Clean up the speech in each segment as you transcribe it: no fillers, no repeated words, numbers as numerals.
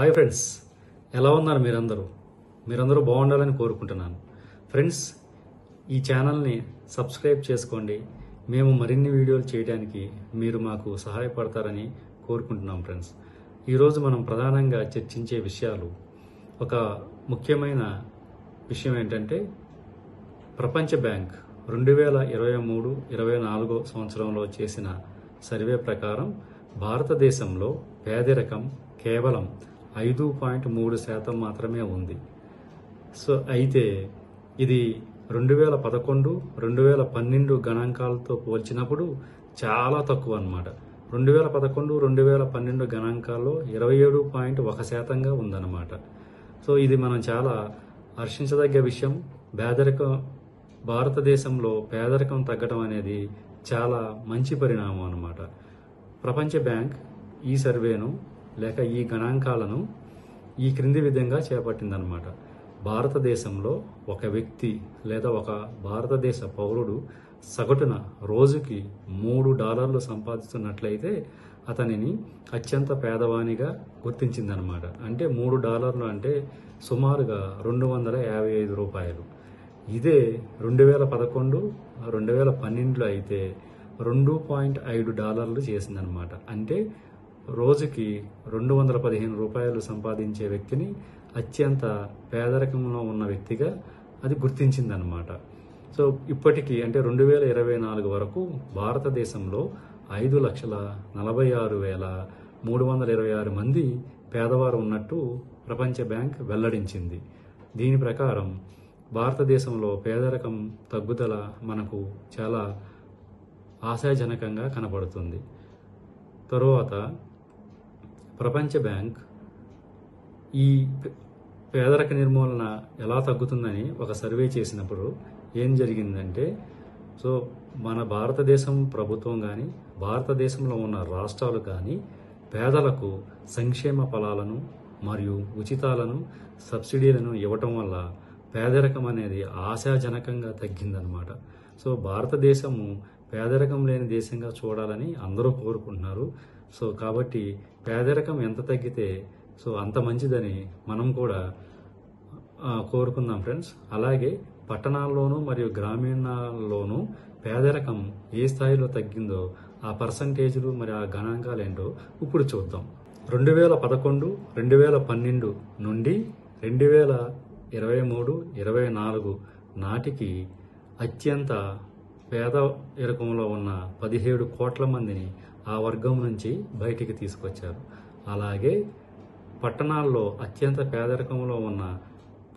Hi friends, ఎలా ఉన్నారు మీరందరూ బాగుండాలని కోరుకుంటున్నాను. ఫ్రెండ్స్, ఈ ఛానల్ని సబ్స్క్రైబ్ చేసుకోండి. మేము మరిన్ని వీడియోలు చేయడానికి మీరు మాకు సహాయపడతారని కోరుకుంటున్నాం. ఫ్రెండ్స్, ఈరోజు మనం ప్రధానంగా చర్చించే విషయాలు, ఒక ముఖ్యమైన విషయం ఏంటంటే, ప్రపంచ బ్యాంక్ 2023-24 సంవత్సరంలో చేసిన సర్వే ప్రకారం భారతదేశంలో పేదరికం కేవలం 5.3% మాత్రమే ఉంది. సో అయితే ఇది 2011-2012 గణాంకాలతో పోల్చినప్పుడు చాలా తక్కువ అన్నమాట. 2011-2012 గణాంకాల్లో 27.1%గా ఉందన్నమాట. సో ఇది మనం చాలా హర్షించదగ్గ విషయం. భారతదేశంలో పేదరికం తగ్గడం అనేది చాలా మంచి పరిణామం అన్నమాట. ప్రపంచ బ్యాంక్ ఈ సర్వేను లేక ఈ గణాంకాలను ఈ క్రింది విధంగా చేపట్టిందనమాట. భారతదేశంలో ఒక వ్యక్తి లేదా ఒక భారతదేశ పౌరుడు సగటున రోజుకి $3 సంపాదిస్తున్నట్లయితే అతనిని అత్యంత పేదవానిగా గుర్తించిందనమాట. అంటే $3 అంటే సుమారుగా $255. ఇదే 2011-2012 అయితే $2.5 చేసిందనమాట. అంటే రోజుకి $215 సంపాదించే వ్యక్తిని అత్యంత పేదరికంలో ఉన్న వ్యక్తిగా అది గుర్తించిందనమాట. సో ఇప్పటికీ అంటే 2024 వరకు భారతదేశంలో 5,46,326 మంది పేదవారు ఉన్నట్టు ప్రపంచ బ్యాంక్ వెల్లడించింది. దీని ప్రకారం భారతదేశంలో పేదరికం తగ్గుదల మనకు చాలా ఆశాజనకంగా కనపడుతుంది. తరువాత ప్రపంచ బ్యాంక్ ఈ పేదరిక నిర్మూలన ఎలా తగ్గుతుందని ఒక సర్వే చేసినప్పుడు ఏం జరిగిందంటే, సో మన భారతదేశం ప్రభుత్వం కానీ భారతదేశంలో ఉన్న రాష్ట్రాలు కానీ పేదలకు సంక్షేమ ఫలాలను మరియు ఉచితాలను సబ్సిడీలను ఇవ్వటం వల్ల పేదరికం అనేది ఆశాజనకంగా తగ్గిందనమాట. సో భారతదేశము పేదరికం లేని దేశంగా చూడాలని అందరూ కోరుకుంటున్నారు. సో కాబట్టి పేదరికం ఎంత తగ్గితే సో అంత మంచిదని మనం కూడా కోరుకుందాం ఫ్రెండ్స్. అలాగే పట్టణాల్లోనూ మరియు గ్రామీణాల్లోనూ పేదరికం ఏ స్థాయిలో తగ్గిందో ఆ పర్సంటేజ్లు మరి ఆ గణాంకాలు ఏంటో ఇప్పుడు చూద్దాం. 2011-2012 నుండి 2023-24 నాటికి అత్యంత పేదరికంలో ఉన్న 17 కోట్ల మందిని ఆ వర్గం నుంచి బయటికి తీసుకొచ్చారు. అలాగే పట్టణాల్లో అత్యంత పేదరికంలో ఉన్న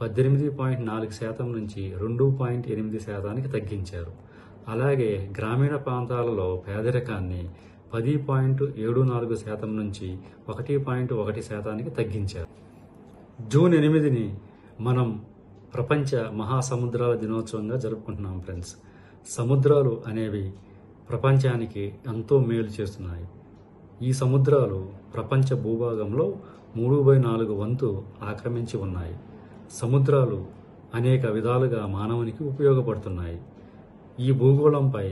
18.4% నుంచి 2.8% తగ్గించారు. అలాగే గ్రామీణ ప్రాంతాలలో పేదరికాన్ని 10.74% నుంచి 1.1% తగ్గించారు. జూన్ 8ని మనం ప్రపంచ మహాసముద్రాల దినోత్సవంగా జరుపుకుంటున్నాం ఫ్రెండ్స్. సముద్రాలు అనేవి ప్రపంచానికి ఎంతో మేలు చేస్తున్నాయి. ఈ సముద్రాలు ప్రపంచ భూభాగంలో 3/4 వంతు ఆక్రమించి ఉన్నాయి. సముద్రాలు అనేక విధాలుగా మానవునికి ఉపయోగపడుతున్నాయి. ఈ భూగోళంపై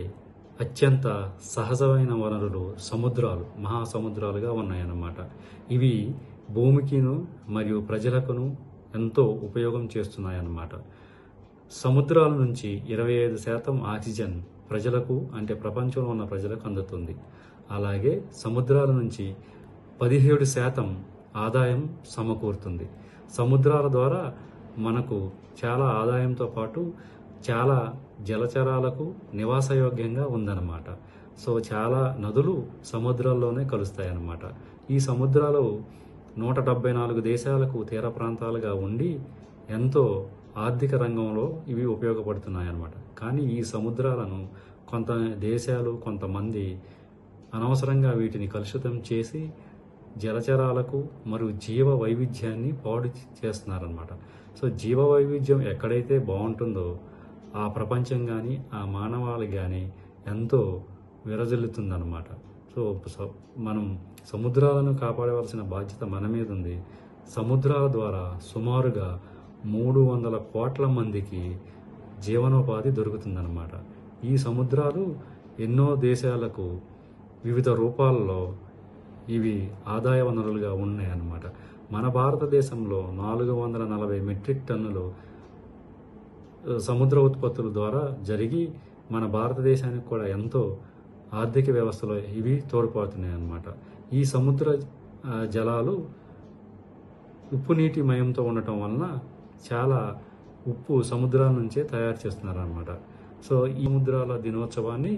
అత్యంత సహజమైన వనరులు సముద్రాలు, మహాసముద్రాలుగా ఉన్నాయన్నమాట. ఇవి భూమికిను మరియు ప్రజలకును ఎంతో ఉపయోగం చేస్తున్నాయన్నమాట. సముద్రాల నుంచి 25% ఆక్సిజన్ ప్రజలకు అంటే ప్రపంచంలో ఉన్న ప్రజలకు అందుతుంది. అలాగే సముద్రాల నుంచి 17% ఆదాయం సమకూరుతుంది. సముద్రాల ద్వారా మనకు చాలా ఆదాయంతో పాటు చాలా జలచరాలకు నివాసయోగ్యంగా ఉందన్నమాట. సో చాలా నదులు సముద్రాల్లోనే కలుస్తాయన్నమాట. ఈ సముద్రాలు 174 దేశాలకు తీర ప్రాంతాలుగా ఉండి ఎంతో ఆర్థిక రంగంలో ఇవి ఉపయోగపడుతున్నాయన్నమాట. కానీ ఈ సముద్రాలను కొంత దేశాలు కొంతమంది అనవసరంగా వీటిని కలుషితం చేసి జలచరాలకు మరియు జీవ వైవిధ్యాన్ని పాడు చేస్తున్నారన్నమాట. సో జీవ వైవిధ్యం ఎక్కడైతే బాగుంటుందో ఆ ప్రపంచం కానీ ఆ మానవాళి కానీ ఎంతో విరజిల్లుతుందన్నమాట. సో మనం సముద్రాలను కాపాడవలసిన బాధ్యత మన మీద ఉంది. సముద్రాల ద్వారా సుమారుగా 300 కోట్ల మందికి జీవనోపాధి దొరుకుతుందన్నమాట. ఈ సముద్రాలు ఎన్నో దేశాలకు వివిధ రూపాల్లో ఇవి ఆదాయ వనరులుగా ఉన్నాయన్నమాట. మన భారతదేశంలో 440 మెట్రిక్ టన్నులు సముద్ర ఉత్పత్తుల ద్వారా జరిగి మన భారతదేశానికి కూడా ఎంతో ఆర్థిక వ్యవస్థలో ఇవి తోడ్పడుతున్నాయి అన్నమాట. ఈ సముద్ర జలాలు ఉప్పు నీటి మయంతో ఉండటం వలన చాలా ఉప్పు సముద్రాల నుంచే తయారు చేస్తున్నారు అన్నమాట. సో ఈ సముద్రాల దినోత్సవాన్ని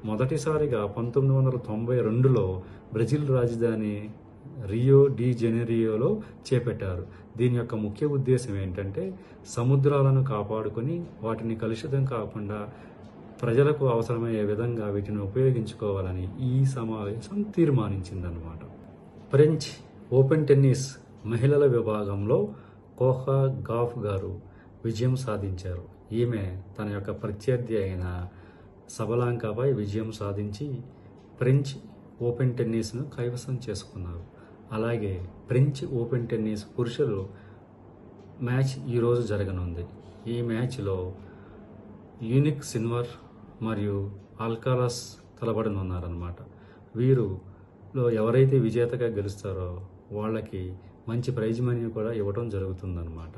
మొదటిసారిగా 1992లో బ్రెజిల్ రాజధాని రియో డి జెనెరియోలో చేపట్టారు. దీని యొక్క ముఖ్య ఉద్దేశం ఏంటంటే సముద్రాలను కాపాడుకొని వాటిని కలుషితం కాకుండా ప్రజలకు అవసరమయ్యే విధంగా వీటిని ఉపయోగించుకోవాలని ఈ సమావేశం తీర్మానించిందన్నమాట. ఫ్రెంచ్ ఓపెన్ టెన్నిస్ మహిళల విభాగంలో కోహా గాఫ్ గారు విజయం సాధించారు. ఈమె తన యొక్క ప్రత్యర్థి అయిన సబలాంకాపై విజయం సాధించి ఫ్రెంచ్ ఓపెన్ టెన్నిస్ను కైవసం చేసుకున్నారు. అలాగే ఫ్రెంచ్ ఓపెన్ టెన్నిస్ పురుషులు మ్యాచ్ ఈరోజు జరగనుంది. ఈ మ్యాచ్లో యూనిక్ సిన్వర్ మరియు ఆల్కారాస్ తలపడనున్నారన్నమాట. వీరులో ఎవరైతే విజేతగా గెలుస్తారో వాళ్ళకి మంచి ప్రైజ్ మనీ కూడా ఇవ్వడం జరుగుతుందన్నమాట.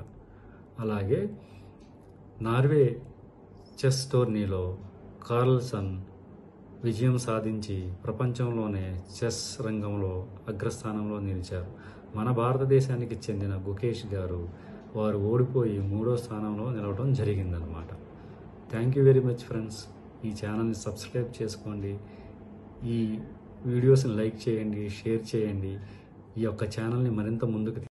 అలాగే నార్వే చెస్ టోర్నీలో కార్ల్సన్ విజయం సాధించి ప్రపంచంలోనే చెస్ రంగంలో అగ్రస్థానంలో నిలిచారు. మన భారతదేశానికి చెందిన గుకేష్ గారు వారు ఓడిపోయి 3వ స్థానంలో నిలవడం జరిగిందనమాట. Thank you very much friends. ఈ ఛానల్ని సబ్స్క్రైబ్ చేసుకోండి, ఈ వీడియోస్ని లైక్ చేయండి, షేర్ చేయండి. ఈ యొక్క ఛానల్ని మరింత ముందుకు